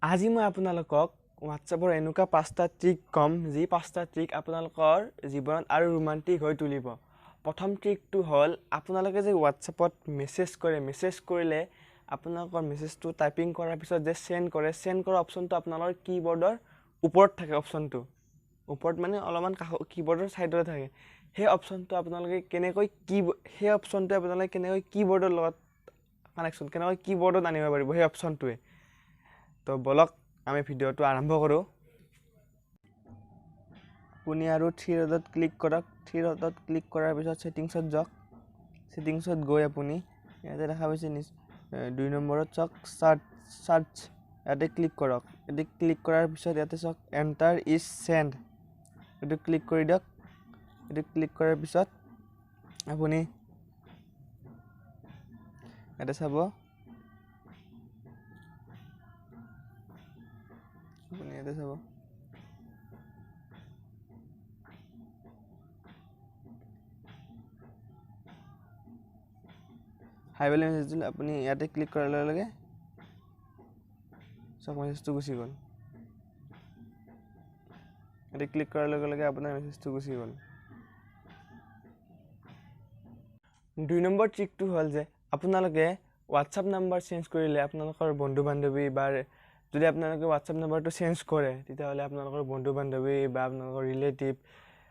আজি মই আপোনালোকক হোৱাটছএপৰ এনেকুৱা 5টা ট্ৰিক কম যি 5টা ট্ৰিক আপোনালোকৰ জীৱনত আৰু ৰোমান্টিক হৈ তুলিব। প্ৰথম ট্ৰিকটো হ'ল আপোনালোকে যে হোৱাটছএপত মেছেজ কৰিলে আপোনালোকৰ মেছেজটো টাইপিং কৰাৰ পিছত যে সেন্ড কৰা অপচনটো আপোনালোকৰ কিবৰ্ডৰ ওপৰত থাকে। অপচনটো ওপৰত মানে অলপমান কিবৰ্ডৰ সাইডতে থাকে। সেই অপচনটো আপোনালোকে কেনেকৈ কিবৰ্ডৰ লগত কেনেকৈ কিবৰ্ডত আনিব পাৰিব সেই অপচনটোৱে। তো বলক আমি ভিডিঅ'টো আৰম্ভ কৰোঁ। আপুনি আৰু থ্ৰী ডটত ক্লিক কৰক। থ্ৰী ডটত ক্লিক কৰাৰ পিছত সেটিংছত যাওক। সেটিংছত গৈ আপুনি ইয়াতে দেখা পাইছে 2 নম্বৰত চাওক সাৰ্চ ইয়াতে ক্লিক কৰক। ইয়াতে ক্লিক কৰাৰ পিছত ইয়াতে চাওক এণ্টাৰ ইজ সেন্ড এইটো ক্লিক কৰি দিয়ক। এইটো ক্লিক কৰাৰ পিছত আপুনি ইয়াতে চাব হাই বুলি মেছেজ দিলে আপুনি ইয়াতে ক্লিক কৰাৰ লগে লগে সব মেছেজটো গুচি গ'ল। ইয়াতে ক্লিক কৰাৰ লগে লগে আপোনাৰ মেছেজটো গুচি গ'ল। 2 নম্বৰ ট্ৰিকটো হ'ল যে আপোনালোকে হোৱাটছআপ নাম্বাৰ চেঞ্জ কৰিলে আপোনালোকৰ বন্ধু বান্ধৱী বা যদি আপোনালোকে হোৱাটছআপ নাম্বাৰটো চেঞ্জ কৰে তেতিয়াহ'লে আপোনালোকৰ বন্ধু বান্ধৱী বা আপোনালোকৰ ৰিলেটিভ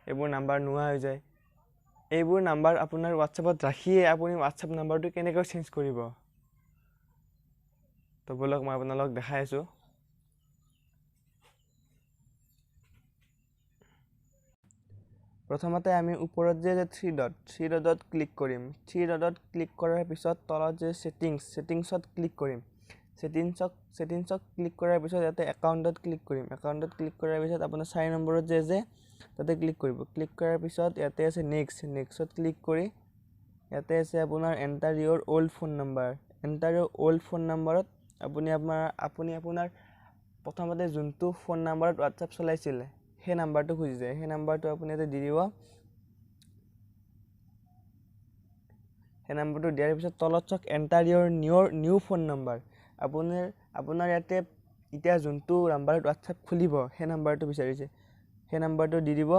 এইবোৰ নাম্বাৰ নোহোৱা হৈ যায়। এইবোৰ নাম্বাৰ আপোনাৰ হোৱাটছআপত ৰাখিয়ে আপুনি হোৱাটছআপ নাম্বাৰটো কেনেকৈ চেঞ্জ কৰিব তো বলক মই আপোনালোকক দেখাই আছোঁ। প্ৰথমতে আমি ওপৰত যে থ্ৰী ডটত ক্লিক কৰিম। থ্ৰী ডটত ক্লিক কৰাৰ পিছত তলত যে সেটিংছত ক্লিক কৰিম। সেটিংছত ক্লিক কৰাৰ পিছত ইয়াতে একাউণ্টত ক্লিক কৰিম। একাউণ্টত ক্লিক কৰাৰ পিছত আপোনাৰ 4 নম্বৰত যে তাতে ক্লিক কৰিব। ক্লিক কৰাৰ পিছত ইয়াতে আছে নেক্সটত ক্লিক কৰি ইয়াতে আছে আপোনাৰ এণ্টাৰ ইউৰ অল্ড ফোন নাম্বাৰ। এণ্টাৰ ইউৰ অল্ড ফোন নাম্বাৰত আপুনি আপোনাৰ প্ৰথমতে যোনটো ফোন নাম্বাৰত হোৱাটছআপ চলাইছিলে সেই নাম্বাৰটো খুজি যায়। সেই নাম্বাৰটো আপুনি ইয়াতে দি দিব। সেই নাম্বাৰটো দিয়াৰ পিছত তলত চাওক এণ্টাৰ ইউৰ নিউ ফোন নাম্বাৰ। আপোনাৰ ইয়াতে এতিয়া যোনটো নাম্বাৰত হোৱাটছআপ খুলিব সেই নাম্বাৰটো বিচাৰিছে, সেই নাম্বাৰটো দি দিব।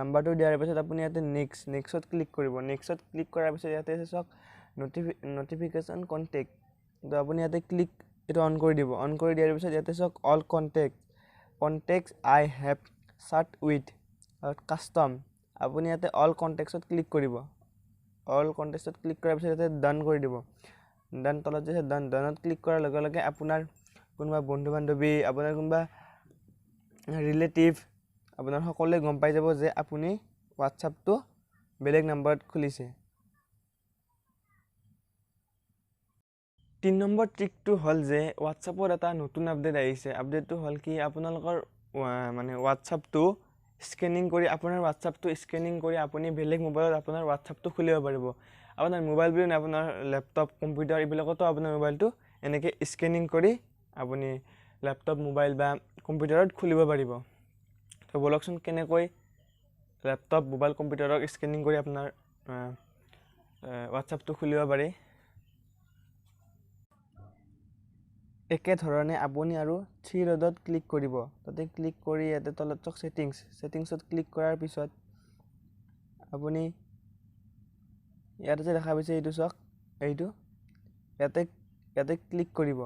নাম্বাৰটো দিয়াৰ পিছত আপুনি ইয়াতে নেক্সটত ক্লিক কৰিব। নেক্সটত ক্লিক কৰাৰ পিছত ইয়াতে আছে চাওক নটিফিকেশ্যন কণ্টেক্ট। তো আপুনি ইয়াতে এইটো অন কৰি দিব। অন কৰি দিয়াৰ পিছত ইয়াতে চাওক all contacts I have chat with custom. আপুনি ইয়াতে অল কণ্টেক্টছত ক্লিক কৰিব। অল কণ্টেক্টছত ক্লিক কৰাৰ পিছত ইয়াতে ডান কৰি দিব। ডান তলত যে ডানত ক্লিক কৰাৰ লগে লগে আপোনাৰ কোনোবা বন্ধু বান্ধৱী আপোনাৰ কোনোবা ৰিলেটিভ আপোনাৰ সকলোৱে গম পাই যাব যে আপুনি হোৱাটছআপটো বেলেগ নাম্বাৰত খুলিছে। 3 নম্বৰ ট্ৰিকটো হ'ল যে হোৱাটছআপত এটা নতুন আপডেট আহিছে। আপডেটটো হ'ল কি আপোনালোকৰ মানে হোৱাটছআপটো স্কেনিং কৰি আপুনি বেলেগ মোবাইলত আপোনাৰ হোৱাটছআপটো খুলিব পাৰিব। আপোনাৰ মোবাইল বুলি নহয়, আপোনাৰ লেপটপ কম্পিউটাৰ এইবিলাকতো আপোনাৰ মোবাইলটো এনেকৈ স্কেনিং কৰি আপুনি লেপটপ মোবাইল বা কম্পিউটাৰত খুলিব পাৰিব। তো বলকচোন কেনেকৈ লেপটপ মোবাইল কম্পিউটাৰক স্কেনিং কৰি আপোনাৰ হোৱাটছআপটো খুলিব পাৰি। একেধৰণে আপুনি আৰু থ্ৰী ডটত ক্লিক কৰিব। তাতে ক্লিক কৰি ইয়াতে তলত চাওক সেটিংছত ক্লিক কৰাৰ পিছত আপুনি ইয়াতে যে দেখা পাইছে এইটো চাওক ইয়াতে ক্লিক কৰিব।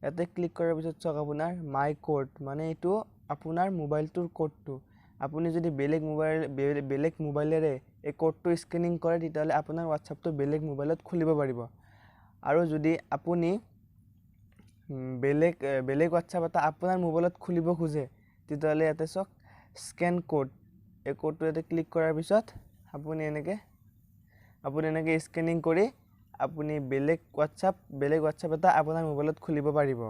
ইয়াতে ক্লিক কৰাৰ পিছত চাওক আপোনাৰ মাই কোড, মানে এইটো আপোনাৰ মোবাইলটোৰ কোডটো। আপুনি যদি বেলেগ মোবাইলেৰে এই কোডটো স্কেনিং কৰে তেতিয়াহ'লে আপোনাৰ হোৱাটছআপটো বেলেগ মোবাইলত খুলিব পাৰিব। আৰু যদি আপুনি বেলেগ হোৱাটছআপ এটা আপোনাৰ মোবাইলত খুলিব খোজে তেতিয়াহ'লে ইয়াতে চাওক স্কেন কোড। এই কোডটো ইয়াতে ক্লিক কৰাৰ পিছত আপুনি এনেকৈ স্কেনিং কৰি আপুনি বেলেগ হোৱাটছআপ এটা আপোনাৰ মোবাইলত খুলিব পাৰিব।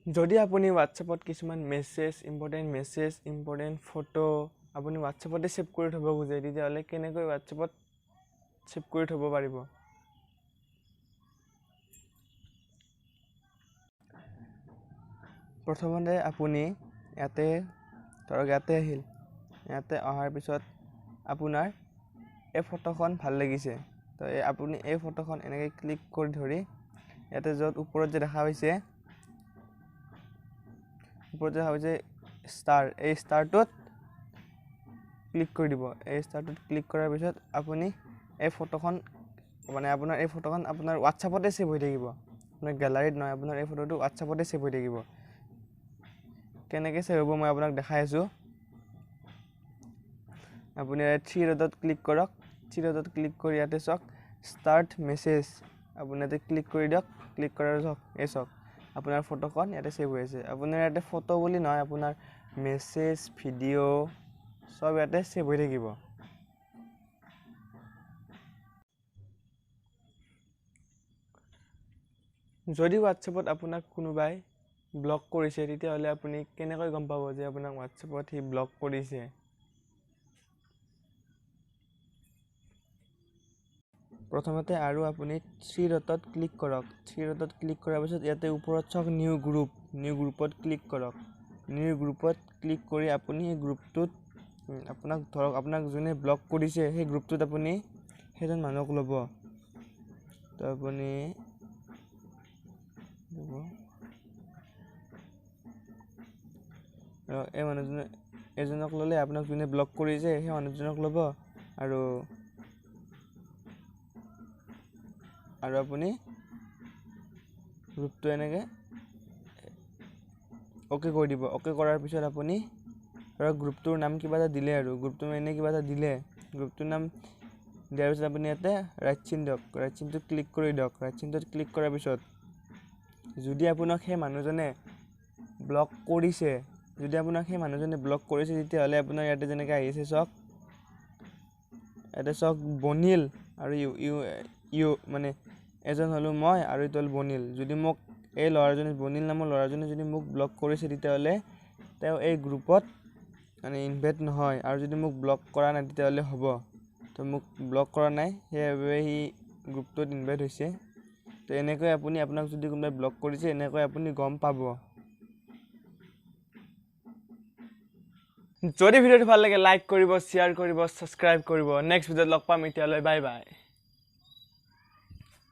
যদি আপুনি হোৱাটছআপত কিছুমান ইম্পৰ্টেণ্ট ফটো আপুনি হোৱাটছআপতে ছেভ কৰি থ'ব খোজে তেতিয়াহ'লে কেনেকৈ হোৱাটছআপত ছেভ কৰি থ'ব পাৰিব। প্ৰথমতে আপুনি ইয়াতে ধৰক ইয়াতে আহিল ইয়াতে অহাৰ পিছত আপোনাৰ এই ফটোখন ভাল লাগিছে তো আপুনি এই ফটোখন এনেকৈ ক্লিক কৰি ধৰি ইয়াতে য'ত ওপৰত যে দেখা হৈছে ষ্টাৰ এই ষ্টাৰটোত ক্লিক কৰি দিব এই ষ্টাৰটোত ক্লিক কৰাৰ পিছত আপুনি এই ফটোখন মানে আপোনাৰ এই ফটোখন আপোনাৰ হোৱাটছআপতে সেভ হৈ থাকিব আপোনাৰ গ্যালাৰীত নহয় আপোনাৰ এই ফটোটো হোৱাটছআপতে সেভ হৈ থাকিব কেনেকৈ সেভ হ'ব মই আপোনাক দেখাই আছোঁ আপুনি থ্ৰী ডটত ক্লিক কৰক থ্ৰী ডটত ক্লিক কৰি ইয়াতে চাওক ষ্টাৰ্ট মেছেজ আপুনি ইয়াতে ক্লিক কৰি দিয়ক ক্লিক কৰাৰ চাওক এই চাওক আপোনাৰ ফটোখন ইয়াতে সেভ হৈ আছে আপোনাৰ ইয়াতে ফটো বুলি নহয় আপোনাৰ মেছেজ ভিডিঅ' সব ইয়াতে সেভ হৈ থাকিব যদি হোৱাটছআপত আপোনাক কোনোবাই ব্লক কৰিছে তেতিয়াহ'লে আপুনি কেনেকৈ গম পাব যে আপোনাক হোৱাটছআপত সি ব্লক কৰিছে প্ৰথমতে আৰু আপুনি থ্ৰী ডটত ক্লিক কৰক থ্ৰী ডটত ক্লিক কৰাৰ পিছত ইয়াতে ওপৰত চাওক নিউ গ্ৰুপত ক্লিক কৰক নিউ গ্ৰুপত ক্লিক কৰি আপুনি এই গ্ৰুপটোত আপোনাক ধৰক আপোনাক যোনে ব্লক কৰিছে সেই গ্ৰুপটোত আপুনি সেইজন মানুহক ল'ব তো আপুনি এই মানুহজনে এজনক ল'লে আপোনাক যোনে ব্লক কৰিছে সেই মানুহজনক ল'ব আৰু আপুনি গ্ৰুপটো এনেকৈ অ'কে কৰি দিব অ'কে কৰাৰ পিছত আপুনি ধৰক গ্ৰুপটোৰ নাম কিবা এটা দিলে আৰু গ্ৰুপটোৰ এনে কিবা এটা দিলে গ্ৰুপটোৰ নাম দিয়াৰ পিছত আপুনি ইয়াতে ৰাইট চিন দিয়ক ৰাইট চিনটোত ক্লিক কৰি দিয়ক ৰাইট চিনটোত ক্লিক কৰাৰ পিছত যদি আপোনাক সেই মানুহজনে ব্লক কৰিছে তেতিয়াহ'লে আপোনাৰ ইয়াতে যেনেকৈ আহিছে চাওক ইয়াতে চাওক বনিল আৰু ইউ মানে এজন হ'লো মই আৰু এইটো হ'ল বনিল যদি মোক এই ল'ৰাজনে বনিল নামৰ ল'ৰাজনে যদি মোক ব্লক কৰিছে তেতিয়াহ'লে তেওঁ এই গ্ৰুপত মানে ইনভাইট নহয় আৰু যদি মোক ব্লক কৰা নাই তেতিয়াহ'লে হ'ব তো মোক ব্লক কৰা নাই সেইবাবে সি গ্ৰুপটোত ইনভাইট হৈছে তো এনেকৈ আপুনি আপোনাক যদি কোনোবাই ব্লক কৰিছে এনেকৈ আপুনি গম পাব যদি ভিডিঅ'টো ভাল লাগে লাইক কৰিব শ্বেয়াৰ কৰিব ছাবস্ক্ৰাইব কৰিব নেক্সট ভিডিঅ'ত লগ পাম এতিয়ালৈ বাই বাই